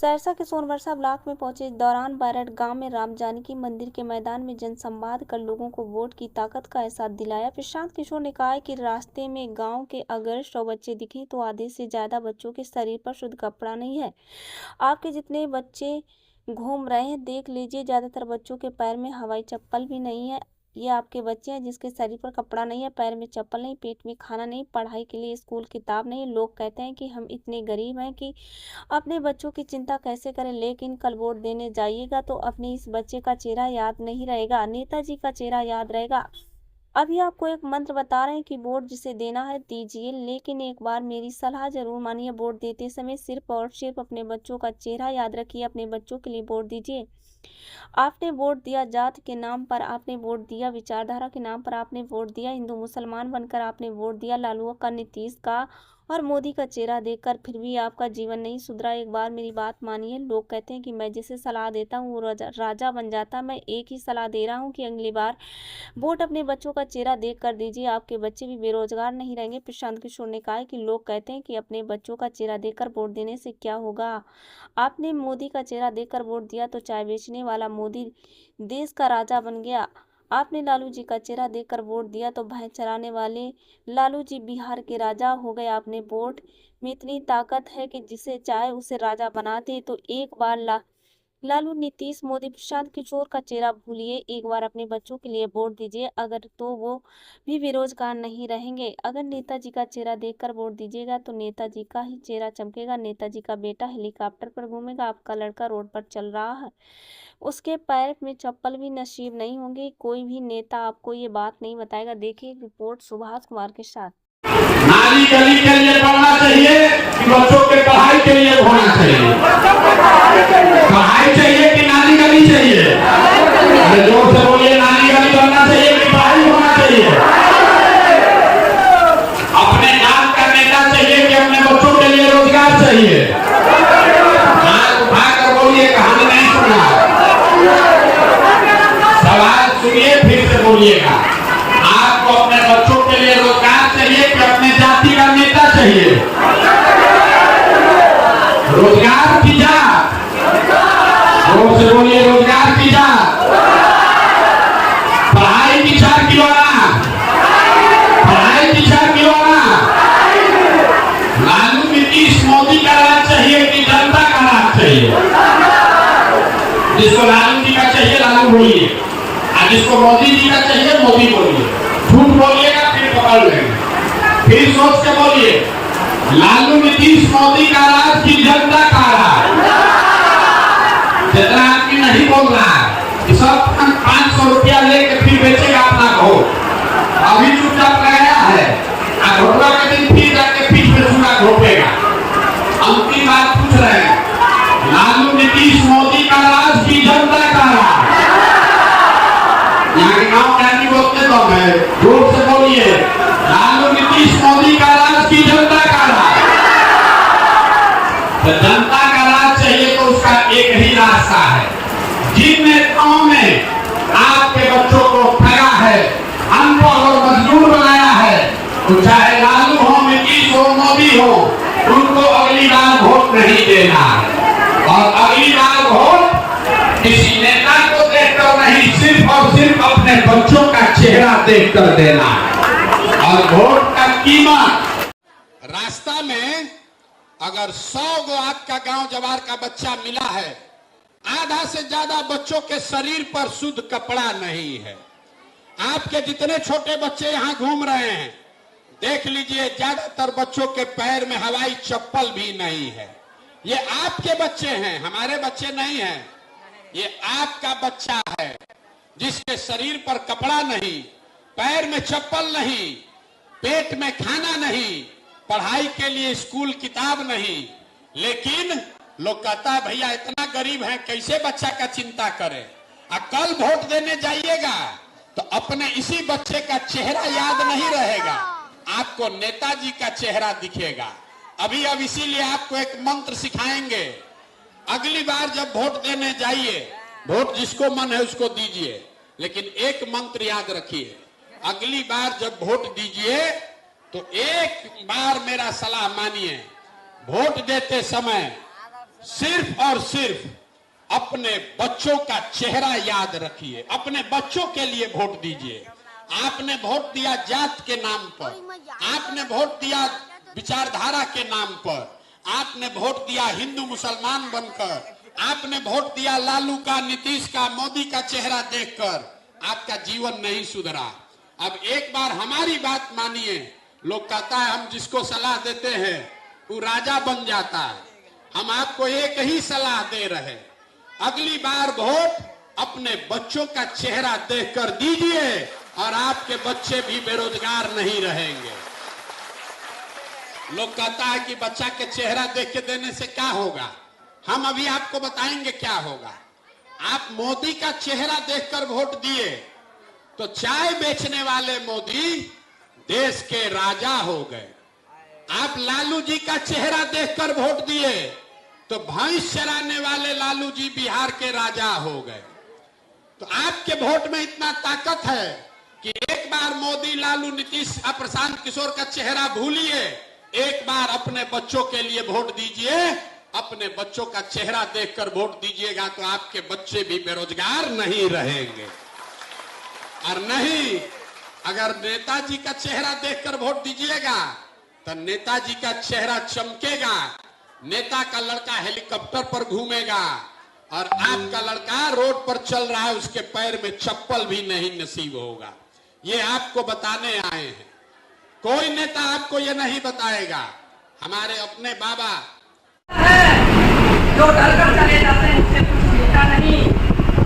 सहरसा के सोनबरसा ब्लॉक में पहुंचे दौरान बैरट गांव में राम जानकी मंदिर के मैदान में जनसंवाद कर लोगों को वोट की ताकत का एहसास दिलाया। प्रशांत किशोर ने कहा कि रास्ते में गांव के अगर 100 बच्चे दिखे तो आधे से ज्यादा बच्चों के शरीर पर शुद्ध कपड़ा नहीं है। आपके जितने बच्चे घूम रहे हैं देख लीजिए, ज्यादातर बच्चों के पैर में हवाई चप्पल भी नहीं है। ये आपके बच्चे हैं जिसके शरीर पर कपड़ा नहीं है, पैर में चप्पल नहीं, पेट में खाना नहीं, पढ़ाई के लिए स्कूल किताब नहीं। लोग कहते हैं कि हम इतने गरीब हैं कि अपने बच्चों की चिंता कैसे करें, लेकिन कल वोट देने जाइएगा तो अपने इस बच्चे का चेहरा याद नहीं रहेगा, नेताजी का चेहरा याद रहेगा। अभी आपको एक मंत्र बता रहे हैं कि वोट जिसे देना है दीजिए, लेकिन एक बार मेरी सलाह जरूर मानिए। वोट देते समय सिर्फ और सिर्फ अपने बच्चों का चेहरा याद रखिए, अपने बच्चों के लिए वोट दीजिए। आपने वोट दिया जात के नाम पर, आपने वोट दिया विचारधारा के नाम पर, आपने वोट दिया हिंदू मुसलमान बनकर, आपने वोट दिया लालू का, नीतीश का और मोदी का चेहरा देखकर, फिर भी आपका जीवन नहीं सुधरा। एक बार मेरी बात मानिए। लोग कहते हैं कि मैं जिसे सलाह देता हूँ वो राजा बन जाता। मैं एक ही सलाह दे रहा हूँ कि अगली बार वोट अपने बच्चों का चेहरा देख कर दीजिए, आपके बच्चे भी बेरोजगार नहीं रहेंगे। प्रशांत किशोर ने कहा कि लोग कहते हैं कि अपने बच्चों का चेहरा देखकर वोट देने से क्या होगा। आपने मोदी का चेहरा देखकर वोट दिया तो चाय बेचने वाला मोदी देश का राजा बन गया। आपने लालू जी का चेहरा देखकर वोट दिया तो भैंस चराने वाले लालू जी बिहार के राजा हो गए। आपने वोट में इतनी ताकत है कि जिसे चाहे उसे राजा बना दे। तो एक बार लालू, नीतीश, मोदी, प्रशांत किशोर का चेहरा भूलिए, एक बार अपने बच्चों के लिए वोट दीजिए, अगर तो वो भी बेरोजगार नहीं रहेंगे। अगर नेताजी का चेहरा देखकर वोट दीजिएगा तो नेताजी का ही चेहरा चमकेगा। नेताजी का बेटा हेलीकॉप्टर पर घूमेगा, आपका लड़का रोड पर चल रहा है, उसके पैर में चप्पल भी नसीब नहीं होंगे। कोई भी नेता आपको ये बात नहीं बताएगा। देखिए रिपोर्ट सुभाष कुमार के साथ। नाली गली के लिए पढ़ना चाहिए कि बच्चों के पढ़ाई के लिए होना चाहिए? पढ़ाई चाहिए कि नाली गली चाहिए? जोर से बोलिए, नाली गली बनना चाहिए कि पढ़ाई होना चाहिए? अपने काम का नेता चाहिए कि अपने बच्चों के लिए रोजगार चाहिए? हाथ उठाकर बोलिए, कहानी नहीं सुना। सवाल सुनिए, फिर से बोलिएगा। आपको अपने बच्चों के लिए रोजगार चाहिए कि अपने जाति का नेता चाहिए? रोजगार की जात, जोर से बोलिए, रोजगार की जात। पढ़ाई की छार खिलौना, पढ़ाई की छार खिलौना। लालू, नीतीश, मोदी का राज चाहिए कि जनता का राज चाहिए? जिसको लालू जी का चाहिए लालू बोलिए, और जिसको मोदी जी का चाहिए मोदी बोलिए। झूठ बोलिएगा फिर पकड़ लेंगे। फिर सोच के बोलिए, लालू, नीतीश, मोदी का राज की जनता का राज? जितना आदमी नहीं बोल रहा है कि सब 500 रुपया लेके फिर बेचेगा अपना वोट, अभी चुपचाप लगाया है, घोटवा के दिन फिर जाके पीठ में चूड़ा घोपेगा। अंतिम बात पूछ रहे हैं, लालू, नीतीश, मोदी का राज की जनता का राज? यहाँ के गाँव क्या बोलते तो मैं जोर से बोलिए, लालू, नीतीश, मोदी का राज की जनता का राज? तो जनता का राज चाहिए तो उसका एक ही रास्ता है। जिन नेताओं ने आपके बच्चों को ठगा है, अनपढ़ और मजदूर बनाया है, तो चाहे लालू हो, नीतीश हो, मोदी हो, उनको अगली बार वोट नहीं देना है। और अगली बार वोट किसी नेता को देखकर नहीं, सिर्फ और सिर्फ अपने बच्चों का चेहरा देखकर देना है। और वोट का कीमत, रास्ता में अगर 100 लाख का गांव जवार का बच्चा मिला है, आधा से ज्यादा बच्चों के शरीर पर शुद्ध कपड़ा नहीं है। आपके जितने छोटे बच्चे यहाँ घूम रहे हैं देख लीजिए, ज्यादातर बच्चों के पैर में हवाई चप्पल भी नहीं है। ये आपके बच्चे हैं, हमारे बच्चे नहीं हैं। ये आपका बच्चा है जिसके शरीर पर कपड़ा नहीं, पैर में चप्पल नहीं, पेट में खाना नहीं, पढ़ाई के लिए स्कूल किताब नहीं। लेकिन लोग कहता है भैया इतना गरीब है, कैसे बच्चा का चिंता करें। कल वोट देने जाइएगा तो अपने इसी बच्चे का चेहरा याद नहीं रहेगा, आपको नेताजी का चेहरा दिखेगा। अब इसीलिए आपको एक मंत्र सिखाएंगे। अगली बार जब वोट देने जाइए, वोट जिसको मन है उसको दीजिए, लेकिन एक मंत्र याद रखिए, अगली बार जब वोट दीजिए तो एक बार मेरा सलाह मानिए, वोट देते समय सिर्फ और सिर्फ अपने बच्चों का चेहरा याद रखिए, अपने बच्चों के लिए वोट दीजिए। आपने वोट दिया जात के नाम पर, आपने वोट दिया विचारधारा के नाम पर, आपने वोट दिया हिंदू मुसलमान बनकर, आपने वोट दिया लालू का, नीतीश का, मोदी का चेहरा देखकर। आपका जीवन नहीं सुधरा। अब एक बार हमारी बात मानिए। लोग कहता है हम जिसको सलाह देते हैं वो राजा बन जाता है। हम आपको एक ही सलाह दे रहे, अगली बार वोट अपने बच्चों का चेहरा देखकर दीजिए और आपके बच्चे भी बेरोजगार नहीं रहेंगे। लोग कहता है कि बच्चा के चेहरा देख के देने से क्या होगा। हम अभी आपको बताएंगे क्या होगा। आप मोदी का चेहरा देखकर वोट दिए तो चाय बेचने वाले मोदी देश के राजा हो गए। आप लालू जी का चेहरा देखकर वोट दिए तो भैंस चराने वाले लालू जी बिहार के राजा हो गए। तो आपके वोट में इतना ताकत है कि एक बार मोदी, लालू, नीतीश, प्रशांत किशोर का चेहरा भूलिए, एक बार अपने बच्चों के लिए वोट दीजिए। अपने बच्चों का चेहरा देखकर वोट दीजिएगा तो आपके बच्चे भी बेरोजगार नहीं रहेंगे। और नहीं, अगर नेताजी का चेहरा देखकर वोट दीजिएगा तो नेताजी का चेहरा चमकेगा, नेता का लड़का हेलीकॉप्टर पर घूमेगा और आपका लड़का रोड पर चल रहा है, उसके पैर में चप्पल भी नहीं नसीब होगा। ये आपको बताने आए हैं। कोई नेता आपको ये नहीं बताएगा। हमारे अपने बाबा जो डरकर चले जाते हैं उससे कुछ मिलता नहीं,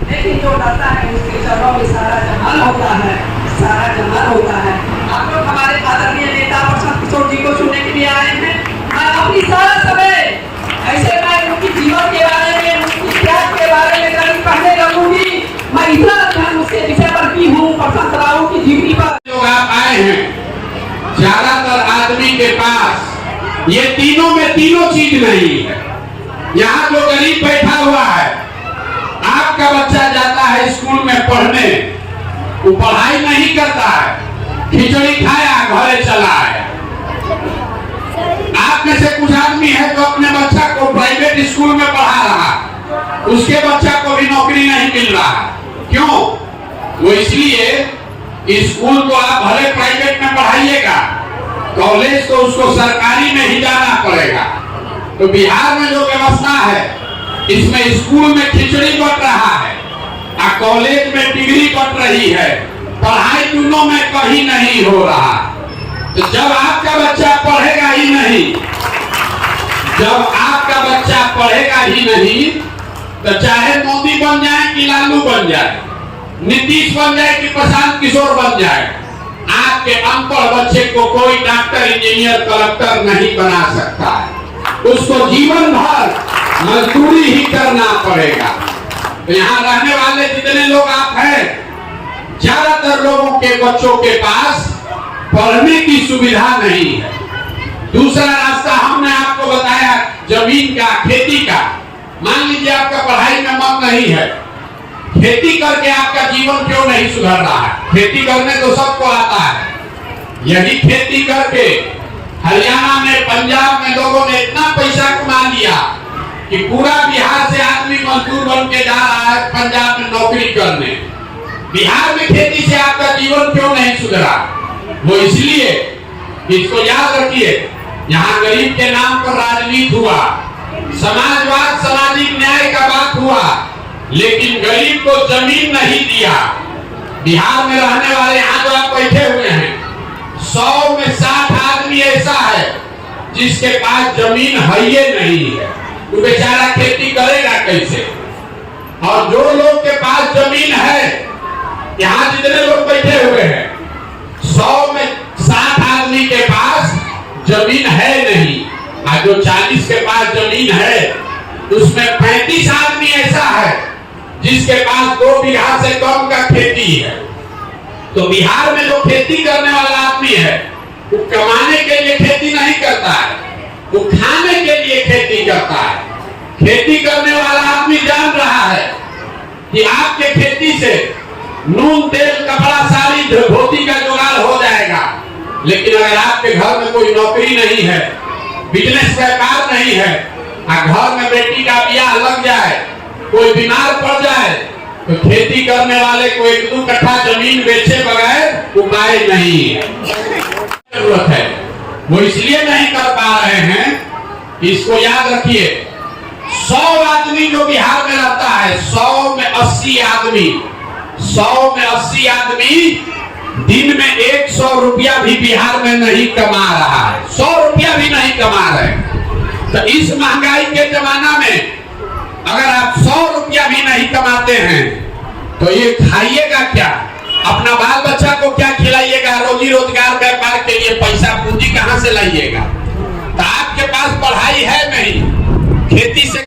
लेकिन जो डरता है उसके चरणों में सारा जमाल होता है, सारा जमाल होता है। आप लोग हमारे आदरणीय नेता प्रशांत किशोर जी को सुनने के लिए आए हैं। मैं अपनी सारा समय ऐसे मैं उनकी जीवन के बारे में, उनकी त्याग के बारे में कभी पढ़ने लगूंगी। मैं इतना ध्यान उसके विषय पर की हूँ, प्रशांत राव की जीवनी पर। जो आप आए हैं, ज्यादातर आदमी के पास ये तीनों में तीनों चीज नहीं है। यहाँ जो गरीब बैठा हुआ है, आपका बच्चा जाता है स्कूल में पढ़ने, वो पढ़ाई नहीं करता है, खिचड़ी खाया घरे चला आया। आप में से कुछ आदमी है जो अपने बच्चा को प्राइवेट स्कूल में पढ़ा रहा, उसके बच्चा को भी नौकरी नहीं मिल रहा। क्यों? वो इसलिए स्कूल तो आप भले प्राइवेट में पढ़ाइएगा, कॉलेज तो उसको सरकारी में ही जाना पड़ेगा। तो बिहार में जो व्यवस्था है, इसमें स्कूल में खिचड़ी बट रहा है और कॉलेज में डिग्री बट रही है, पढ़ाई दोनों में कहीं नहीं हो रहा। तो जब आपका बच्चा पढ़ेगा ही नहीं, जब आपका बच्चा पढ़ेगा ही नहीं, तो चाहे मोदी बन जाए कि लालू बन जाए, नीतीश बन जाए कि प्रशांत किशोर बन जाए, आपके अनपढ़ बच्चे को कोई डॉक्टर, इंजीनियर, कलेक्टर नहीं बना सकता है। उसको जीवन भर मजदूरी ही करना पड़ेगा। तो यहाँ रहने वाले जितने लोग आप हैं, ज्यादातर लोगों के बच्चों के पास पढ़ने की सुविधा नहीं है। दूसरा रास्ता हमने आपको बताया जमीन का, खेती का। मान लीजिए आपका पढ़ाई में मन नहीं है, खेती करके आपका जीवन क्यों नहीं सुधर रहा है? खेती करने तो सबको आता है। यही खेती करके हरियाणा में, पंजाब में लोगों ने इतना पैसा कमा लिया कि पूरा बिहार से आदमी मजदूर बन के जा रहा है पंजाब में नौकरी करने। बिहार में खेती से आपका जीवन क्यों नहीं सुधरा? वो इसलिए, इसको याद रखिए, यहाँ गरीब के नाम पर राजनीति हुआ, समाजवाद, सामाजिक न्याय का बात हुआ, लेकिन गरीब को जमीन नहीं दिया। बिहार में रहने वाले यहाँ जो आप बैठे हुए हैं, 100 में 60 आदमी ऐसा है जिसके पास जमीन है ही नहीं है। तो बेचारा खेती करेगा कैसे? और जो लोग के पास जमीन है, यहाँ जितने लोग बैठे हुए हैं, 100 में 60 आदमी के पास जमीन है नहीं। और जो 40 के पास जमीन है, उसमें 35 आदमी ऐसा है जिसके पास 2 बीघा से कम का खेती है। तो बिहार में जो खेती करने वाला आदमी है, वो कमाने के लिए खेती नहीं करता है, वो खाने के लिए खेती करता है। खेती करने वाला आदमी जान रहा है कि आपके खेती से नून, तेल, कपड़ा, साड़ी, धोती का जुगाड़ हो जाएगा। लेकिन अगर आपके घर में कोई नौकरी नहीं है, बिजनेस व्यापार नहीं है, घर में बेटी का ब्याह लग जाए, कोई बीमार पड़ जाए, तो खेती करने वाले को 1-2 कट्ठा जमीन बेचे बगैर उपाय नहीं है, जरूरत है। वो इसलिए नहीं कर पा रहे हैं, इसको याद रखिए। 100 आदमी जो बिहार में रहता है, 100 में 80 आदमी, 100 में 80 आदमी दिन में 100 रुपया भी बिहार में नहीं कमा रहा है, 100 रुपया भी नहीं कमा रहे। तो इस महंगाई के जमाना में अगर आप 100 रुपया भी नहीं कमाते हैं तो ये खाइएगा क्या, अपना बाल बच्चा को क्या खिलाइएगा, रोजी रोजगार व्यापार के लिए पैसा पूंजी कहां से लाइएगा। तो आपके पास पढ़ाई है नहीं, खेती से